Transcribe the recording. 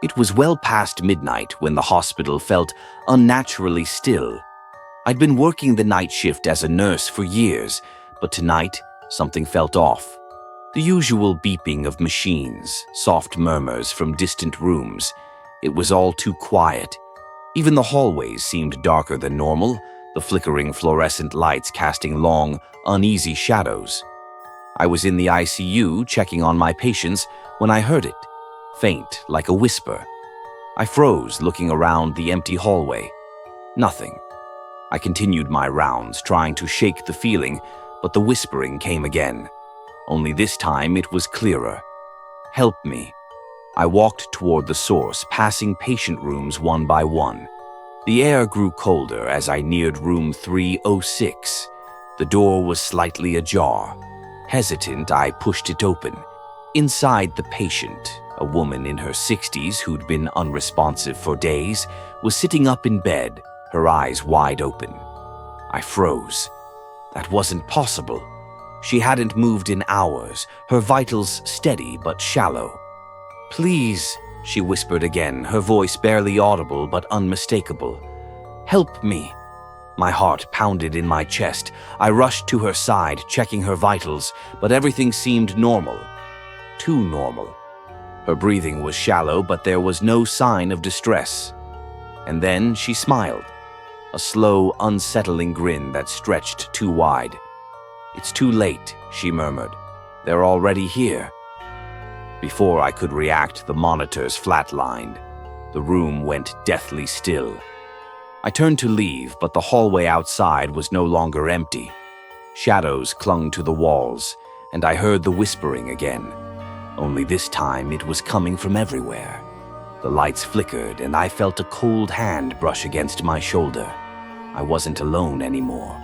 It was well past midnight when the hospital felt unnaturally still. I'd been working the night shift as a nurse for years, but tonight something felt off. The usual beeping of machines, soft murmurs from distant rooms. It was all too quiet. Even the hallways seemed darker than normal, the flickering fluorescent lights casting long, uneasy shadows. I was in the ICU checking on my patients when I heard it, faint like a whisper. I froze, looking around the empty hallway. Nothing. I continued my rounds, trying to shake the feeling, but the whispering came again. Only this time it was clearer. "Help me." I walked toward the source, passing patient rooms one by one. The air grew colder as I neared room 306. The door was slightly ajar. Hesitant, I pushed it open. Inside, the patient, a woman in her 60s who'd been unresponsive for days, was sitting up in bed, her eyes wide open. I froze. That wasn't possible. She hadn't moved in hours, her vitals steady but shallow. "Please," she whispered again, her voice barely audible but unmistakable. "Help me." My heart pounded in my chest. I rushed to her side, checking her vitals, but everything seemed normal. Too normal. Her breathing was shallow, but there was no sign of distress. And then she smiled, a slow, unsettling grin that stretched too wide. "It's too late," she murmured. "They're already here." Before I could react, the monitors flatlined. The room went deathly still. I turned to leave, but the hallway outside was no longer empty. Shadows clung to the walls, and I heard the whispering again. Only this time it was coming from everywhere. The lights flickered, and I felt a cold hand brush against my shoulder. I wasn't alone anymore.